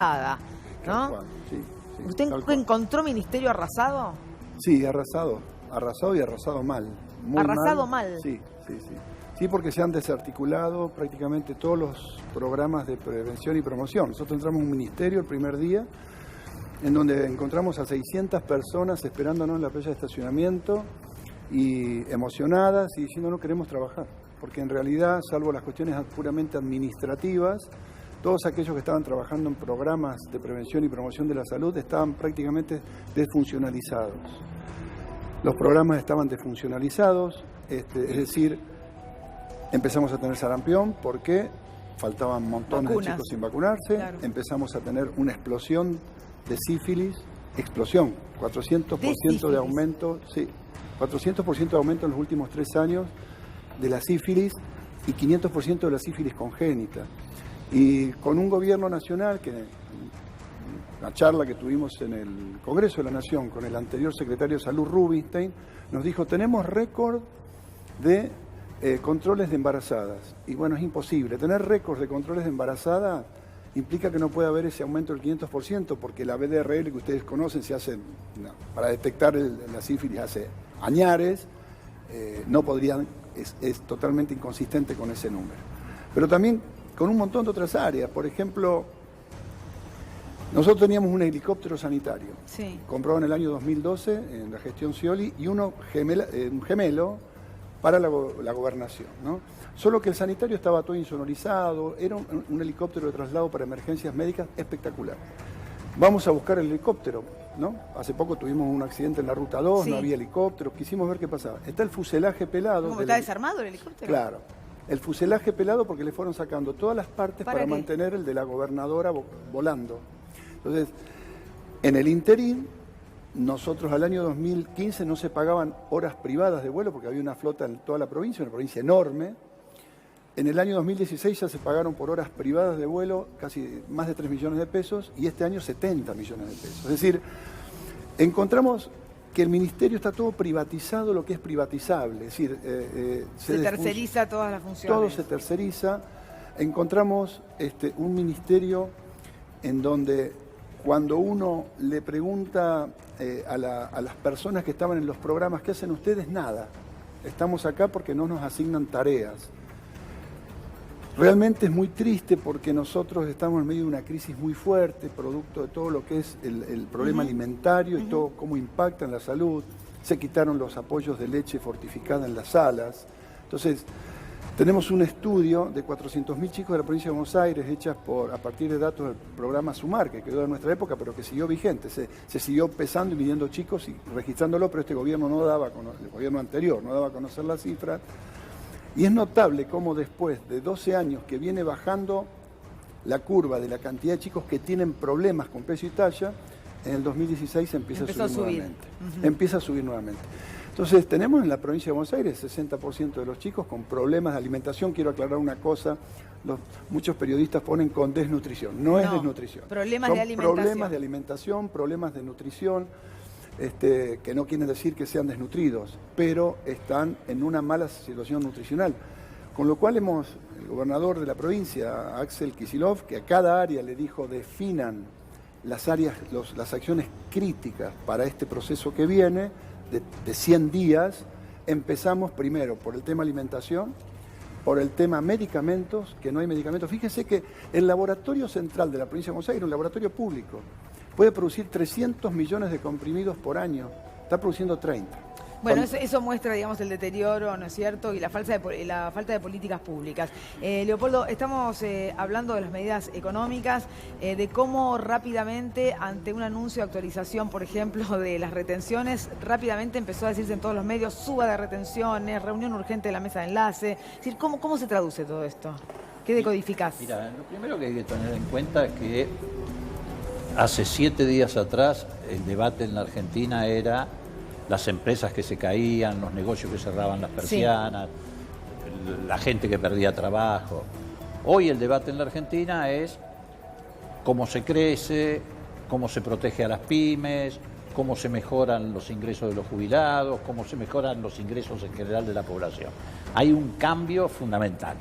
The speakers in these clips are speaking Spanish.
¿no? Sí, sí, ¿Usted encontró ministerio arrasado? Sí, arrasado y arrasado mal. ¿Arrasado mal? Sí, sí, sí. Sí, porque se han desarticulado prácticamente todos los programas de prevención y promoción. Nosotros entramos a un ministerio el primer día, en donde encontramos a 600 personas esperándonos en la playa de estacionamiento y emocionadas y diciendo no queremos trabajar, porque en realidad, salvo las cuestiones puramente administrativas, todos aquellos que estaban trabajando en programas de prevención y promoción de la salud estaban prácticamente desfuncionalizados. Los programas estaban desfuncionalizados, es decir, empezamos a tener sarampión porque faltaban montones de chicos sin vacunarse, claro. Empezamos a tener una explosión de sífilis, 400% de aumento, sí, 400% de aumento en los últimos 3 años de la sífilis y 500% de la sífilis congénita. Y con un gobierno nacional que, la charla que tuvimos en el Congreso de la Nación con el anterior secretario de Salud, Rubinstein, nos dijo, tenemos récord de controles de embarazadas. Y bueno, es imposible. Tener récord de controles de embarazada implica que no puede haber ese aumento del 500%, porque la BDRL que ustedes conocen se hace, para detectar la sífilis hace añares, no podrían, es totalmente inconsistente con ese número. Pero también con un montón de otras áreas. Por ejemplo, nosotros teníamos un helicóptero sanitario, sí, comprado en el año 2012 en la gestión Scioli, y un gemelo para la gobernación, ¿no? Solo que el sanitario estaba todo insonorizado, era un helicóptero de traslado para emergencias médicas espectacular. Vamos a buscar el helicóptero, ¿no? Hace poco tuvimos un accidente en la Ruta 2, sí, no había helicóptero, quisimos ver qué pasaba. Está el fuselaje pelado. ¿Cómo está desarmado el helicóptero? Claro. El fuselaje pelado porque le fueron sacando todas las partes para mantener el de la gobernadora volando. Entonces, en el interín, nosotros al año 2015 no se pagaban horas privadas de vuelo porque había una flota en toda la provincia, una provincia enorme. En el año 2016 ya se pagaron por horas privadas de vuelo casi más de 3 millones de pesos y este año 70 millones de pesos. Es decir, encontramos que el ministerio está todo privatizado, lo que es privatizable. Es decir, se terceriza todas las funciones. Todo se terceriza. Encontramos un ministerio en donde cuando uno le pregunta a las personas que estaban en los programas, ¿qué hacen ustedes? Nada. Estamos acá porque no nos asignan tareas. Realmente es muy triste porque nosotros estamos en medio de una crisis muy fuerte, producto de todo lo que es el problema alimentario y todo cómo impacta en la salud. Se quitaron los apoyos de leche fortificada en las salas. Entonces, tenemos un estudio de 400.000 chicos de la provincia de Buenos Aires, hechas a partir de datos del programa SUMAR, que quedó de nuestra época, pero que siguió vigente. Se siguió pesando y midiendo chicos y registrándolo, pero este gobierno no daba, el gobierno anterior no daba a conocer las cifras. Y es notable cómo después de 12 años que viene bajando la curva de la cantidad de chicos que tienen problemas con peso y talla, en el 2016 empieza a subir nuevamente. Empieza a subir nuevamente. Entonces tenemos en la provincia de Buenos Aires 60% de los chicos con problemas de alimentación. Quiero aclarar una cosa, muchos periodistas ponen con desnutrición. No es desnutrición. Problemas de alimentación. Problemas de alimentación, problemas de nutrición. Que no quieren decir que sean desnutridos, pero están en una mala situación nutricional. Con lo cual el gobernador de la provincia, Axel Kicillof, que a cada área le dijo definan las áreas, las acciones críticas para este proceso que viene, de 100 días, empezamos primero por el tema alimentación, por el tema medicamentos, que no hay medicamentos. Fíjense que el laboratorio central de la provincia de Buenos Aires, un laboratorio público, puede producir 300 millones de comprimidos por año, está produciendo 30. Bueno, eso muestra, digamos, el deterioro, ¿no es cierto?, y la falta de políticas públicas. Leopoldo, estamos hablando de las medidas económicas, de cómo rápidamente, ante un anuncio de actualización, por ejemplo, de las retenciones, rápidamente empezó a decirse en todos los medios, suba de retenciones, reunión urgente de la mesa de enlace. Es decir, ¿cómo se traduce todo esto? ¿Qué decodificás? Mira, lo primero que hay que tener en cuenta es que hace 7 días atrás el debate en la Argentina era las empresas que se caían, los negocios que cerraban las persianas, la gente que perdía trabajo. Hoy el debate en la Argentina es cómo se crece, cómo se protege a las pymes, cómo se mejoran los ingresos de los jubilados, cómo se mejoran los ingresos en general de la población. Hay un cambio fundamental.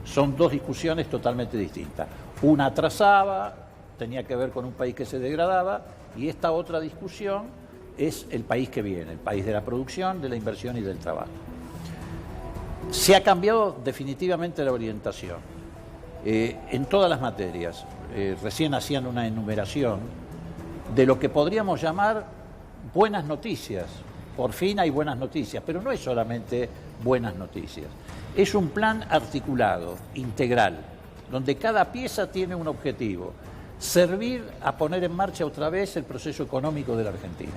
Son 2 discusiones totalmente distintas. Una atrasaba tenía que ver con un país que se degradaba, y esta otra discusión es el país que viene, el país de la producción, de la inversión y del trabajo. Se ha cambiado definitivamente la orientación en todas las materias. Recién hacían una enumeración de lo que podríamos llamar buenas noticias. Por fin hay buenas noticias, pero no es solamente buenas noticias. Es un plan articulado, integral, donde cada pieza tiene un objetivo: servir a poner en marcha otra vez el proceso económico de la Argentina.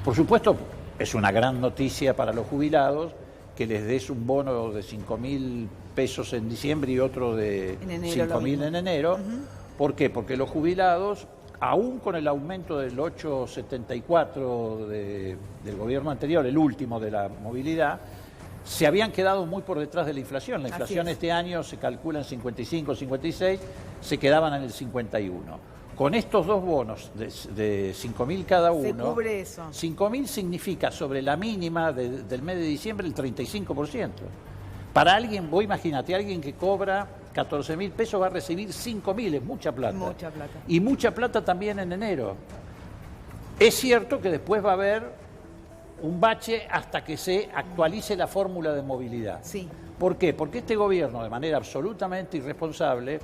Por supuesto, es una gran noticia para los jubilados que les des un bono de 5.000 pesos en diciembre y otro de 5.000 en enero. ¿Por qué? Porque los jubilados, aún con el aumento del 8,74 del gobierno anterior, el último de la movilidad, se habían quedado muy por detrás de la inflación. La inflación este año se calcula en 55, 56, se quedaban en el 51. Con estos dos bonos de 5.000 cada uno, se cubre eso. 5.000 significa sobre la mínima del mes de diciembre el 35%. Para alguien, vos imagínate, alguien que cobra 14.000 pesos va a recibir 5.000, es mucha plata. Mucha plata. Y mucha plata también en enero. Es cierto que después va a haber un bache hasta que se actualice la fórmula de movilidad. Sí. ¿Por qué? Porque este gobierno, de manera absolutamente irresponsable,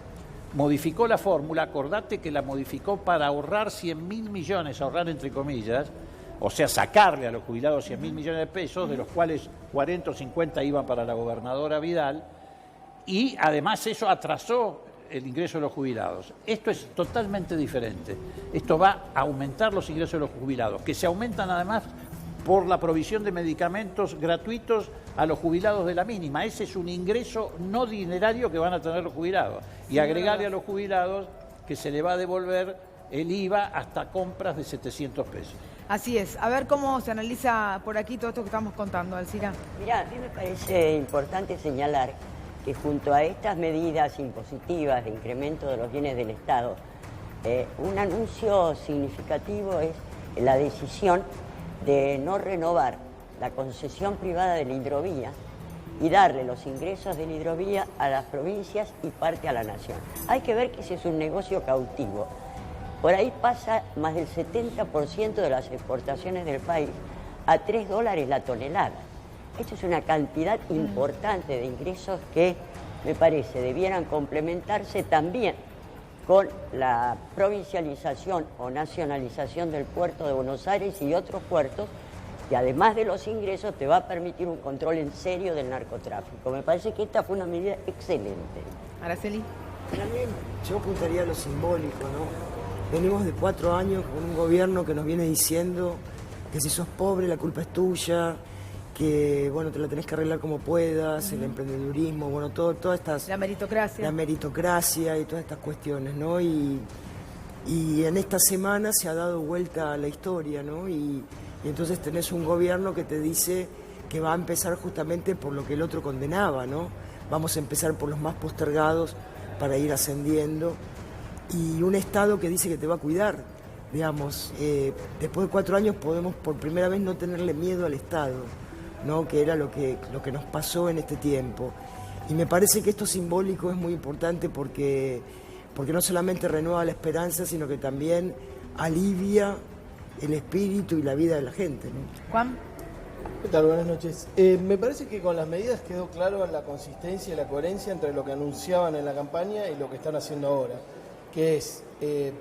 modificó la fórmula. Acordate que la modificó para ahorrar 100.000 millones, ahorrar entre comillas, o sea, sacarle a los jubilados 100.000 millones de pesos, de los cuales 40 o 50 iban para la gobernadora Vidal, y además eso atrasó el ingreso de los jubilados. Esto es totalmente diferente. Esto va a aumentar los ingresos de los jubilados, que se aumentan además por la provisión de medicamentos gratuitos a los jubilados de la mínima. Ese es un ingreso no dinerario que van a tener los jubilados. Y agregarle a los jubilados que se le va a devolver el IVA hasta compras de 700 pesos. Así es. A ver cómo se analiza por aquí todo esto que estamos contando, Alcira. Mirá, a mí me parece importante señalar que junto a estas medidas impositivas de incremento de los bienes del Estado, un anuncio significativo es la decisión de no renovar la concesión privada de la hidrovía y darle los ingresos de la hidrovía a las provincias y parte a la nación. Hay que ver que ese es un negocio cautivo. Por ahí pasa más del 70% de las exportaciones del país a $3 la tonelada. Esto es una cantidad importante de ingresos que, me parece, debieran complementarse también con la provincialización o nacionalización del puerto de Buenos Aires y otros puertos, que además de los ingresos te va a permitir un control en serio del narcotráfico. Me parece que esta fue una medida excelente. Araceli. También yo apuntaría a lo simbólico, ¿no? Venimos de 4 años con un gobierno que nos viene diciendo que si sos pobre la culpa es tuya, que bueno, te la tenés que arreglar como puedas, el emprendedurismo, bueno, todas estas... La meritocracia. La meritocracia y todas estas cuestiones, ¿no? Y en esta semana se ha dado vuelta a la historia, ¿no? Y entonces tenés un gobierno que te dice que va a empezar justamente por lo que el otro condenaba, ¿no? Vamos a empezar por los más postergados para ir ascendiendo. Y un Estado que dice que te va a cuidar, digamos. Después de 4 años podemos por primera vez no tenerle miedo al Estado, ¿no? Que era lo que nos pasó en este tiempo. Y me parece que esto simbólico es muy importante porque no solamente renueva la esperanza, sino que también alivia el espíritu y la vida de la gente, ¿no? Juan. ¿Qué tal? Buenas noches. Me parece que con las medidas quedó claro la consistencia y la coherencia entre lo que anunciaban en la campaña y lo que están haciendo ahora, que es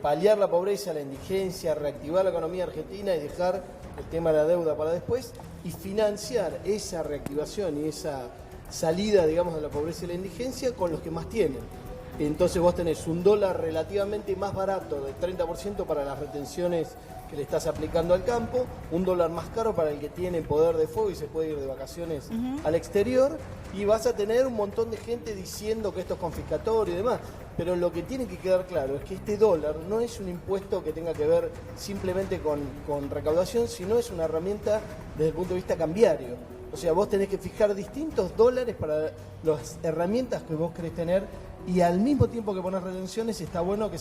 paliar la pobreza, la indigencia, reactivar la economía argentina y dejar el tema de la deuda para después, y financiar esa reactivación y esa salida, digamos, de la pobreza y la indigencia con los que más tienen. Entonces vos tenés un dólar relativamente más barato, del 30% para las retenciones que le estás aplicando al campo, un dólar más caro para el que tiene poder de fuego y se puede ir de vacaciones al exterior, y vas a tener un montón de gente diciendo que esto es confiscatorio y demás. Pero lo que tiene que quedar claro es que este dólar no es un impuesto que tenga que ver simplemente con recaudación, sino es una herramienta desde el punto de vista cambiario. O sea, vos tenés que fijar distintos dólares para las herramientas que vos querés tener, y al mismo tiempo que pones retenciones está bueno que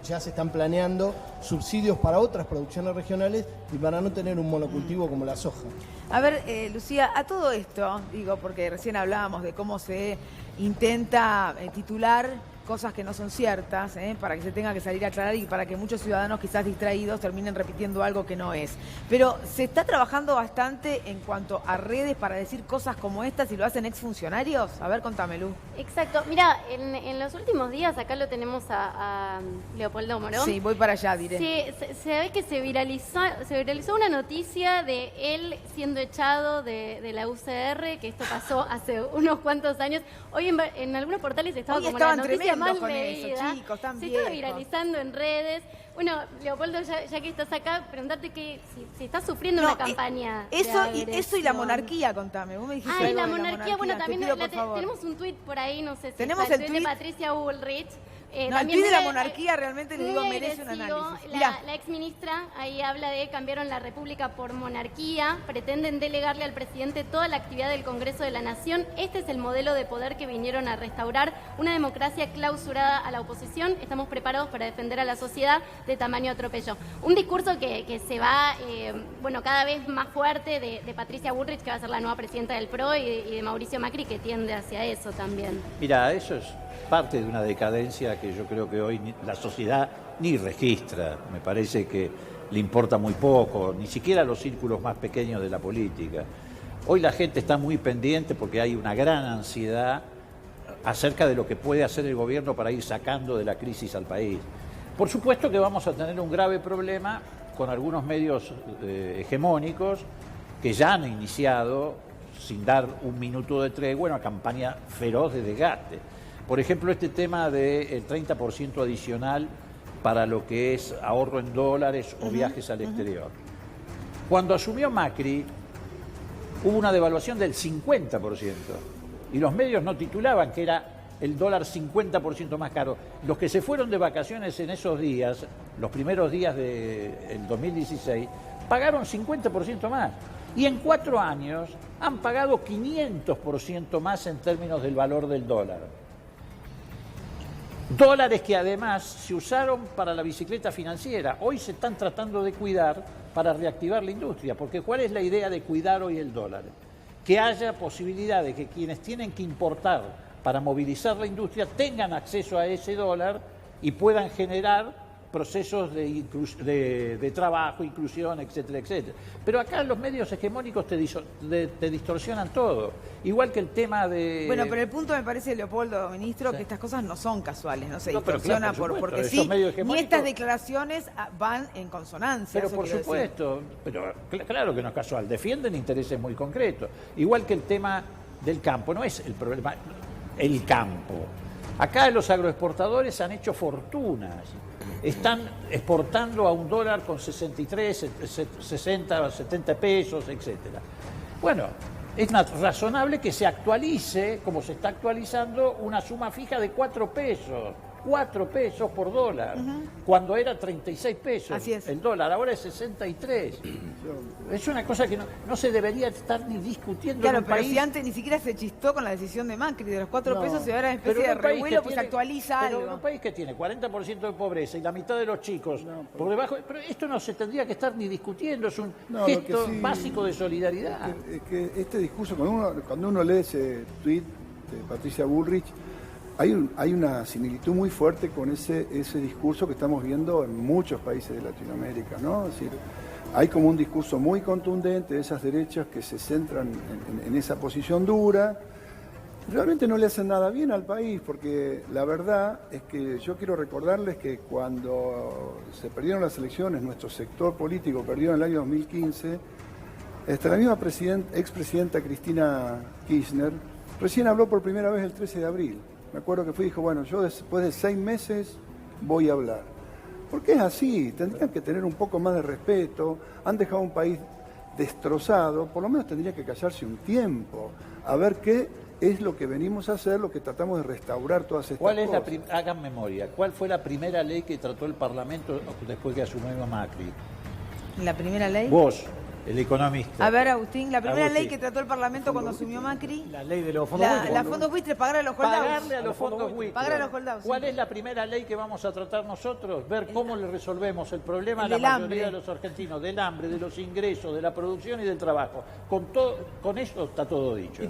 ya se están planeando subsidios para otras producciones regionales y para no tener un monocultivo como la soja. A ver, Lucía, a todo esto, digo, porque recién hablábamos de cómo se intenta titular cosas que no son ciertas, para que se tenga que salir a aclarar y para que muchos ciudadanos quizás distraídos terminen repitiendo algo que no es. Pero se está trabajando bastante en cuanto a redes para decir cosas como estas y lo hacen exfuncionarios. A ver, contame, Lu. Exacto. Mira, en los últimos días acá lo tenemos a Leopoldo Morón. Sí, voy para allá, diré. Se ve que se viralizó una noticia de él siendo echado de la UCR, que esto pasó hace unos cuantos años. Hoy en algunos portales estaba Hoy como estaban la noticia más con leída. eso, chicos, están se estaba viejos. viralizando en redes. Bueno, Leopoldo, ya que estás acá, preguntarte que si estás sufriendo una campaña de eso y agresión. la monarquía, contame. Vos me dijiste Ah, y algo la de monarquía, bueno, Te también pido, por favor. tenemos un tuit por ahí, no sé si ¿Tenemos está, el tuit tuit? de Patricia Bullrich. No, el También tuit de la muy- monarquía realmente, le digo, muy merece un agresivo. análisis. Mirá. La exministra ahí habla de cambiaron la república por monarquía, pretenden delegarle al presidente toda la actividad del Congreso de la Nación. Este es el modelo de poder que vinieron a restaurar, una democracia clausurada a la oposición. Estamos preparados para defender a la sociedad de tamaño atropello. Un discurso que se va, cada vez más fuerte de Patricia Bullrich, que va a ser la nueva presidenta del PRO, y de Mauricio Macri, que tiende hacia eso también. Mira, eso es parte de una decadencia que yo creo que hoy la sociedad ni registra. Me parece que le importa muy poco, ni siquiera a los círculos más pequeños de la política. Hoy la gente está muy pendiente porque hay una gran ansiedad acerca de lo que puede hacer el gobierno para ir sacando de la crisis al país. Por supuesto que vamos a tener un grave problema con algunos medios hegemónicos que ya han iniciado, sin dar un minuto de tregua, una campaña feroz de desgaste. Por ejemplo, este tema del 30% adicional para lo que es ahorro en dólares o viajes al exterior. Cuando asumió Macri, hubo una devaluación del 50% y los medios no titulaban que era el dólar 50% más caro. Los que se fueron de vacaciones en esos días, los primeros días del 2016, pagaron 50% más. Y en 4 años han pagado 500% más en términos del valor del dólar. Dólares que además se usaron para la bicicleta financiera. Hoy se están tratando de cuidar para reactivar la industria. Porque ¿cuál es la idea de cuidar hoy el dólar? Que haya posibilidad de que quienes tienen que importar para movilizar la industria tengan acceso a ese dólar y puedan generar procesos de trabajo, inclusión, etcétera, etcétera. Pero acá los medios hegemónicos te distorsionan todo. Igual que el tema de... Bueno, pero el punto me parece, Leopoldo, ministro, Sí. que estas cosas no son casuales, no se No, pero distorsiona claro, por supuesto, porque esos sí, medios ni hegemónicos- estas declaraciones van en consonancia. Pero eso por quiero decir. supuesto, pero claro que no es casual, defienden intereses muy concretos. Igual que el tema del campo, no es el problema, el campo. Acá los agroexportadores han hecho fortunas, están exportando a un dólar con 63, 60, 70 pesos, etcétera. Bueno, es razonable que se actualice, como se está actualizando, una suma fija de 4 pesos. 4 pesos por dólar, cuando era 36 pesos Así es. el dólar, ahora es 63. Es una cosa que no se debería estar ni discutiendo Claro, en un pero país. si antes ni siquiera se chistó con la decisión de Macri de los 4 No, pesos y ahora es pero especie de en un país revuelo, que pues tiene- actualiza pero en algo. un país que tiene 40% de pobreza y la mitad de los chicos por debajo, pero esto no se tendría que estar ni discutiendo, es un No, lo que gesto sí- básico de solidaridad. Es que este discurso, cuando uno lee ese tuit de Patricia Bullrich, hay una similitud muy fuerte con ese discurso que estamos viendo en muchos países de Latinoamérica, ¿no? Es decir, hay como un discurso muy contundente de esas derechas que se centran en esa posición dura. Realmente no le hacen nada bien al país, porque la verdad es que yo quiero recordarles que cuando se perdieron las elecciones, nuestro sector político perdió en el año 2015, la misma expresidenta Cristina Kirchner recién habló por primera vez el 13 de abril. Me acuerdo que dijo, bueno, yo después de 6 meses voy a hablar. Porque es así, tendrían que tener un poco más de respeto, han dejado un país destrozado, por lo menos tendría que callarse un tiempo, a ver qué es lo que venimos a hacer, lo que tratamos de restaurar todas estas ¿Cuál es cosas. hagan memoria, cuál fue la primera ley que trató el Parlamento después que asumió Macri? ¿La primera ley? Vos, El economista. A ver, Agustín, la primera Agustín. ley que trató el Parlamento cuando asumió Macri, La ley de los fondos buitres. la fondos buitres, pagar a los holdouts. Pagarle a los fondos buitres. Pagar a los holdouts, ¿Cuál sí. es la primera ley que vamos a tratar nosotros? Ver cómo le resolvemos el problema a la del mayoría hambre. de los argentinos, del hambre, de los ingresos, de la producción y del trabajo. Con eso está todo dicho.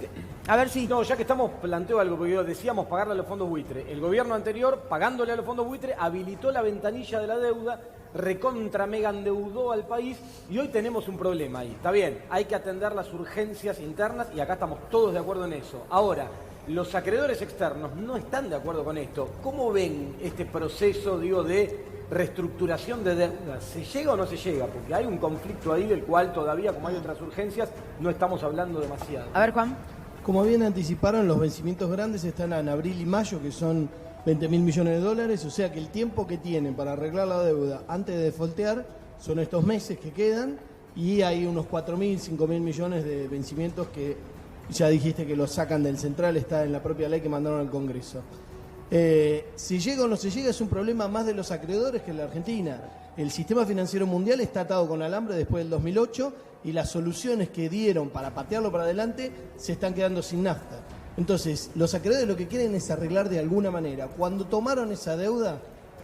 A ver si... No, ya que estamos, planteo algo, porque decíamos pagarle a los fondos buitres. El gobierno anterior, pagándole a los fondos buitres, habilitó la ventanilla de la deuda, recontra mega endeudó al país y hoy tenemos un problema ahí. Está bien, hay que atender las urgencias internas y acá estamos todos de acuerdo en eso. Ahora, los acreedores externos no están de acuerdo con esto. ¿Cómo ven este proceso, digo, de reestructuración de deudas? ¿Se llega o no se llega? Porque hay un conflicto ahí del cual todavía, como hay otras urgencias, no estamos hablando demasiado. A ver, Juan. Como bien anticiparon, los vencimientos grandes están en abril y mayo, que son 20.000 millones de dólares, o sea que el tiempo que tienen para arreglar la deuda antes de defaultear son estos meses que quedan, y hay unos 4.000, 5.000 millones de vencimientos que ya dijiste que los sacan del central, está en la propia ley que mandaron al Congreso. Si llega o no se llega es un problema más de los acreedores que en la Argentina. El sistema financiero mundial está atado con alambre después del 2008 y las soluciones que dieron para patearlo para adelante se están quedando sin nafta. Entonces, los acreedores lo que quieren es arreglar de alguna manera. Cuando tomaron esa deuda,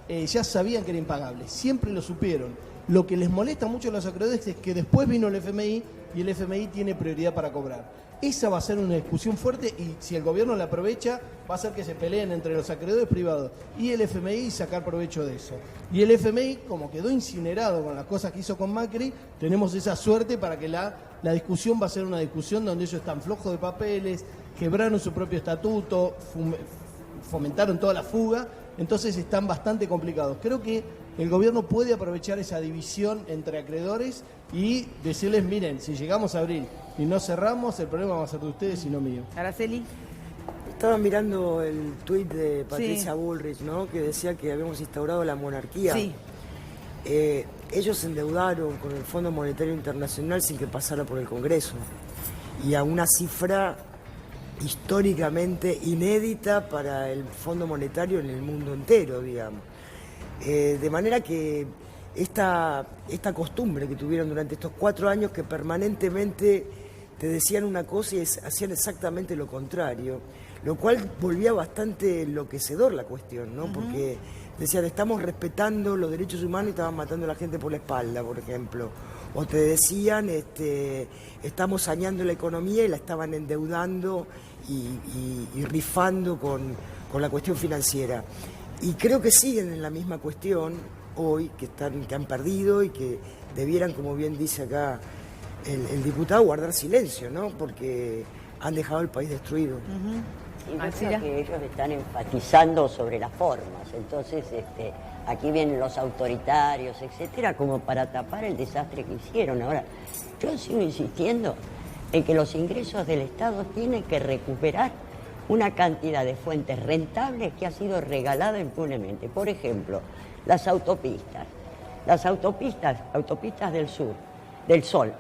ya sabían que era impagable, siempre lo supieron. Lo que les molesta mucho a los acreedores es que después vino el FMI y el FMI tiene prioridad para cobrar. Esa va a ser una discusión fuerte y si el gobierno la aprovecha, va a hacer que se peleen entre los acreedores privados y el FMI y sacar provecho de eso. Y el FMI, como quedó incinerado con las cosas que hizo con Macri, tenemos esa suerte para que la discusión va a ser una discusión donde ellos están flojos de papeles, quebraron su propio estatuto, fomentaron toda la fuga, entonces están bastante complicados. Creo que el gobierno puede aprovechar esa división entre acreedores y decirles, miren, si llegamos a abril y no cerramos, el problema va a ser de ustedes y no mío. Araceli. Estaba mirando el tuit de Patricia Bullrich, ¿no? Que decía que habíamos instaurado la monarquía. Sí. Ellos se endeudaron con el Fondo Monetario Internacional sin que pasara por el Congreso. Y a una cifra históricamente inédita para el Fondo Monetario en el mundo entero, digamos. De manera que esta costumbre que tuvieron durante estos 4 años, que permanentemente te decían una cosa y hacían exactamente lo contrario, lo cual volvía bastante enloquecedor la cuestión, ¿no? Porque decían, estamos respetando los derechos humanos y estaban matando a la gente por la espalda, por ejemplo. O te decían, estamos saneando la economía y la estaban endeudando y rifando con la cuestión financiera. Y creo que siguen en la misma cuestión hoy, que han perdido y que debieran, como bien dice acá el diputado, guardar silencio, ¿no? Porque han dejado el país destruido. Y yo creo que ellos están enfatizando sobre las formas. Entonces, aquí vienen los autoritarios, etcétera, como para tapar el desastre que hicieron. Ahora, yo sigo insistiendo en que los ingresos del Estado tienen que recuperar una cantidad de fuentes rentables que ha sido regalada impunemente. Por ejemplo, las autopistas del Sol,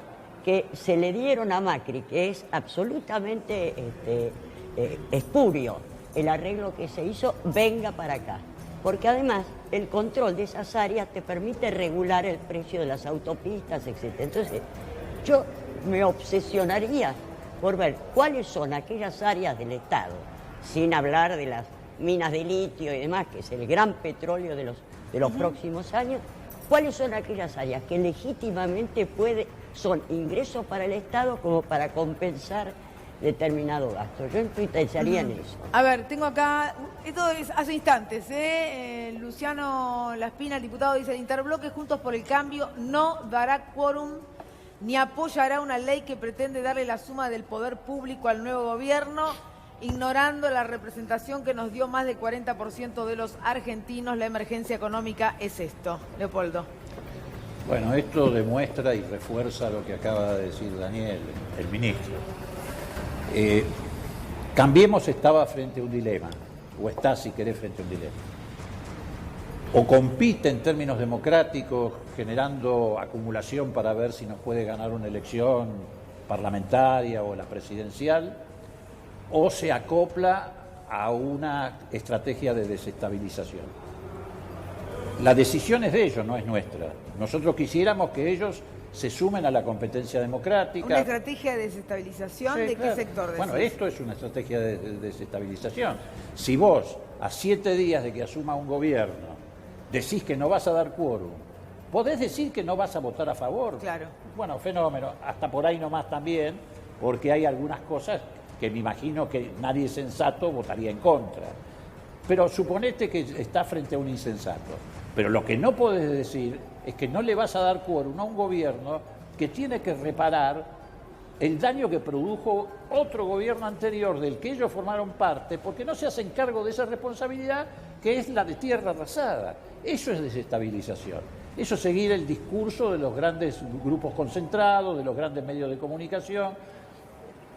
que se le dieron a Macri, que es absolutamente espurio el arreglo que se hizo, venga para acá. Porque además el control de esas áreas te permite regular el precio de las autopistas, etc. Entonces, yo me obsesionaría por ver cuáles son aquellas áreas del Estado, sin hablar de las minas de litio y demás, que es el gran petróleo de los próximos años, cuáles son aquellas áreas que legítimamente son ingresos para el Estado como para compensar determinado gasto. Yo pensaría en eso. A ver, tengo acá, esto es hace instantes, Luciano Laspina, el diputado, dice, el interbloque Juntos por el Cambio no dará quórum ni apoyará una ley que pretende darle la suma del poder público al nuevo gobierno, ignorando la representación que nos dio más del 40% de los argentinos. La emergencia económica es esto. Leopoldo. Bueno, esto demuestra y refuerza lo que acaba de decir Daniel, el ministro. Cambiemos estaba frente a un dilema, o está, si querés, frente a un dilema. O compite en términos democráticos, generando acumulación para ver si nos puede ganar una elección parlamentaria o la presidencial, o se acopla a una estrategia de desestabilización. La decisión es de ellos, no es nuestra. Nosotros quisiéramos que ellos se sumen a la competencia democrática. ¿Una estrategia de desestabilización Sí, de claro. qué sector? Bueno, decís? esto es una estrategia de desestabilización. Si vos, a 7 días de que asuma un gobierno, decís que no vas a dar quórum, podés decir que no vas a votar a favor. Claro. Bueno, fenómeno. Hasta por ahí nomás también, porque hay algunas cosas que me imagino que nadie sensato votaría en contra. Pero suponete que está frente a un insensato. Pero lo que no podés decir es que no le vas a dar quórum a un gobierno que tiene que reparar el daño que produjo otro gobierno anterior del que ellos formaron parte, porque no se hacen cargo de esa responsabilidad que es la de tierra arrasada. Eso es desestabilización. Eso es seguir el discurso de los grandes grupos concentrados, de los grandes medios de comunicación.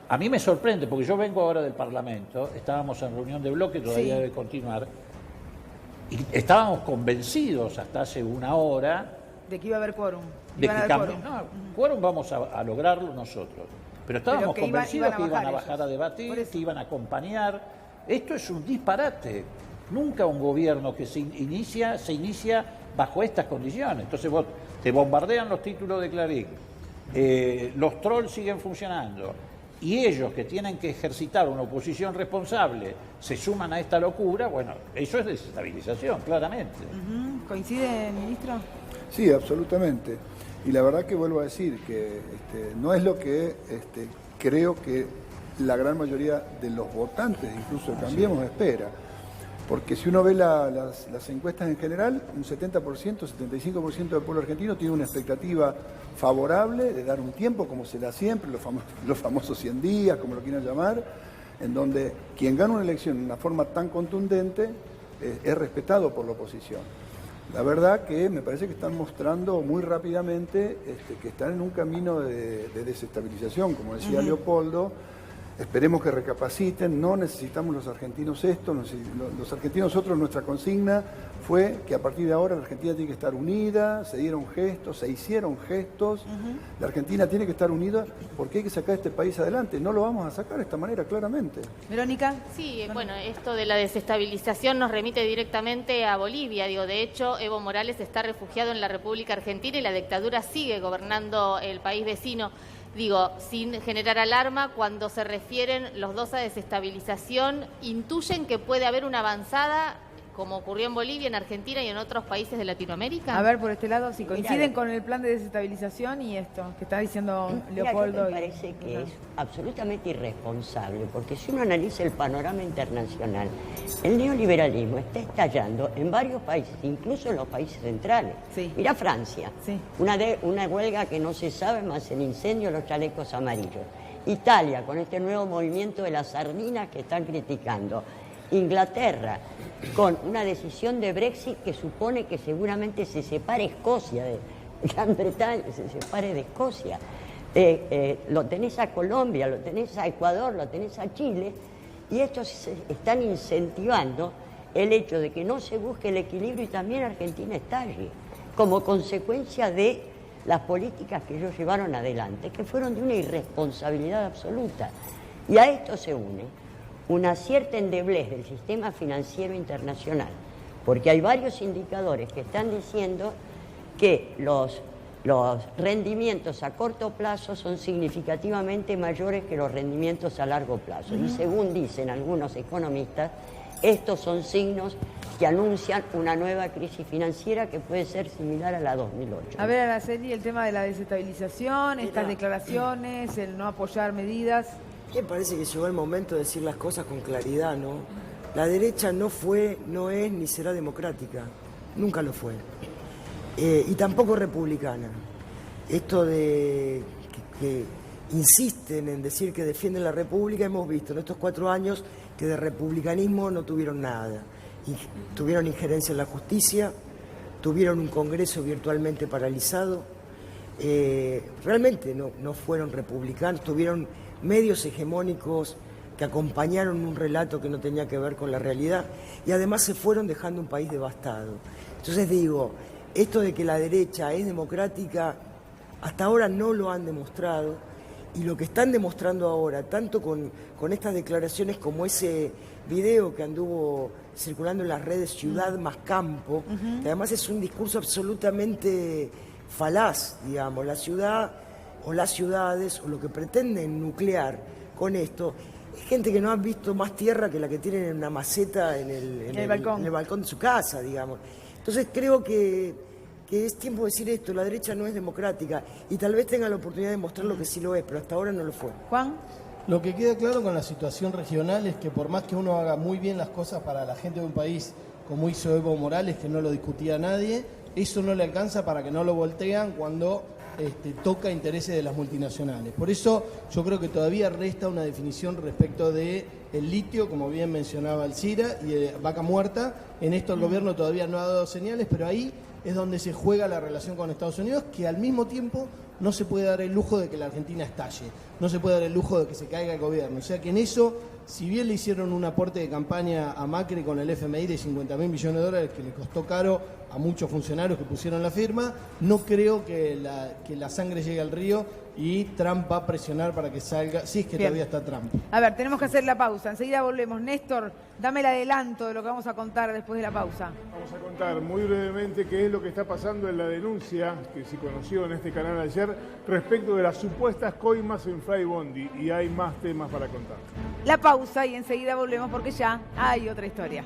A mí me sorprende, porque yo vengo ahora del Parlamento, estábamos en reunión de bloque, todavía debe continuar, y estábamos convencidos hasta hace una hora De que iba a haber quórum. de Iban a que haber quórum. quórum vamos a lograrlo nosotros. Pero estábamos que convencidos que iban a ellos. bajar a Por debatir, eso. que iban a acompañar. Esto es un disparate. Nunca un gobierno que se inicia bajo estas condiciones. Entonces vos te bombardean los títulos de Clarín, los trolls siguen funcionando, y ellos que tienen que ejercitar una oposición responsable se suman a esta locura. Bueno, eso es desestabilización, claramente. Ujú. ¿Coincide, ministro? Sí, absolutamente. Y la verdad que vuelvo a decir que no es lo que creo que la gran mayoría de los votantes, incluso Cambiemos, espera. Porque si uno ve las encuestas en general, un 70%, 75% del pueblo argentino tiene una expectativa favorable de dar un tiempo, como se da siempre, los famosos 100 días, como lo quieran llamar, en donde quien gana una elección de una forma tan contundente es respetado por la oposición. La verdad que me parece que están mostrando muy rápidamente que están en un camino de desestabilización, como decía Leopoldo. Esperemos que recapaciten, no necesitamos los argentinos esto, los argentinos nosotros, nuestra consigna fue que a partir de ahora la Argentina tiene que estar unida, se dieron gestos, se hicieron gestos, la Argentina tiene que estar unida porque hay que sacar este país adelante, no lo vamos a sacar de esta manera claramente. Verónica. Sí, bueno, esto de la desestabilización nos remite directamente a Bolivia. Digo, de hecho, Evo Morales está refugiado en la República Argentina y la dictadura sigue gobernando el país vecino. Digo, sin generar alarma, cuando se refieren los dos a desestabilización, ¿intuyen que puede haber una avanzada, como ocurrió en Bolivia, en Argentina y en otros países de Latinoamérica? A ver, por este lado, si coinciden Mira, con el plan de desestabilización y esto que está diciendo Mira, Leopoldo. me parece que es absolutamente irresponsable, porque si uno analiza el panorama internacional, el neoliberalismo está estallando en varios países, incluso en los países centrales. Sí. Mira Francia, Sí. una huelga que no se sabe más el incendio de los chalecos amarillos. Italia, con este nuevo movimiento de las sardinas que están criticando. Inglaterra, con una decisión de Brexit que supone que seguramente se separe Escocia de Gran Bretaña, se separe de Escocia. Lo tenés a Colombia, lo tenés a Ecuador, lo tenés a Chile, y estos están incentivando el hecho de que no se busque el equilibrio y también Argentina estalle, como consecuencia de las políticas que ellos llevaron adelante, que fueron de una irresponsabilidad absoluta. Y a esto se une una cierta endeblez del sistema financiero internacional, porque hay varios indicadores que están diciendo que los rendimientos a corto plazo son significativamente mayores que los rendimientos a largo plazo. Y según dicen algunos economistas, estos son signos que anuncian una nueva crisis financiera que puede ser similar a la 2008. A ver, Araceli, el tema de la desestabilización, estas declaraciones, el no apoyar medidas. Me parece que llegó el momento de decir las cosas con claridad, ¿no? La derecha no fue, no es ni será democrática. Nunca lo fue. Y tampoco republicana. Esto de que insisten en decir que defienden la república, hemos visto en estos 4 años que de republicanismo no tuvieron nada. Tuvieron injerencia en la justicia, tuvieron un Congreso virtualmente paralizado, realmente no fueron republicanos, tuvieron medios hegemónicos que acompañaron un relato que no tenía que ver con la realidad y además se fueron dejando un país devastado. Entonces digo, esto de que la derecha es democrática, hasta ahora no lo han demostrado, y lo que están demostrando ahora, tanto con estas declaraciones como ese video que anduvo circulando en las redes, Ciudad más Campo, que además es un discurso absolutamente falaz, digamos. La ciudad o las ciudades o lo que pretenden nuclear con esto es gente que no ha visto más tierra que la que tienen en una maceta en el balcón de su casa, digamos. Entonces creo que es tiempo de decir esto, la derecha no es democrática y tal vez tenga la oportunidad de mostrar lo que sí lo es, pero hasta ahora no lo fue. Juan. Lo que queda claro con la situación regional es que por más que uno haga muy bien las cosas para la gente de un país, como hizo Evo Morales, que no lo discutía nadie, eso no le alcanza para que no lo voltean cuando toca intereses de las multinacionales. Por eso yo creo que todavía resta una definición respecto de el litio, como bien mencionaba Alcira, y Vaca Muerta. En esto el gobierno todavía no ha dado señales, pero ahí es donde se juega la relación con Estados Unidos, que al mismo tiempo no se puede dar el lujo de que la Argentina estalle, no se puede dar el lujo de que se caiga el gobierno. O sea que en eso, si bien le hicieron un aporte de campaña a Macri con el FMI de 50.000 millones de dólares, que le costó caro a muchos funcionarios que pusieron la firma, no creo que la sangre llegue al río y Trump va a presionar para que salga, si es que todavía está Trump. A ver, tenemos que hacer la pausa, enseguida volvemos. Néstor, dame el adelanto de lo que vamos a contar después de la pausa. Vamos a contar muy brevemente qué es lo que está pasando en la denuncia que se conoció en este canal ayer respecto de las supuestas coimas en Fray Bondi, y hay más temas para contar. La pausa y enseguida volvemos porque ya hay otra historia.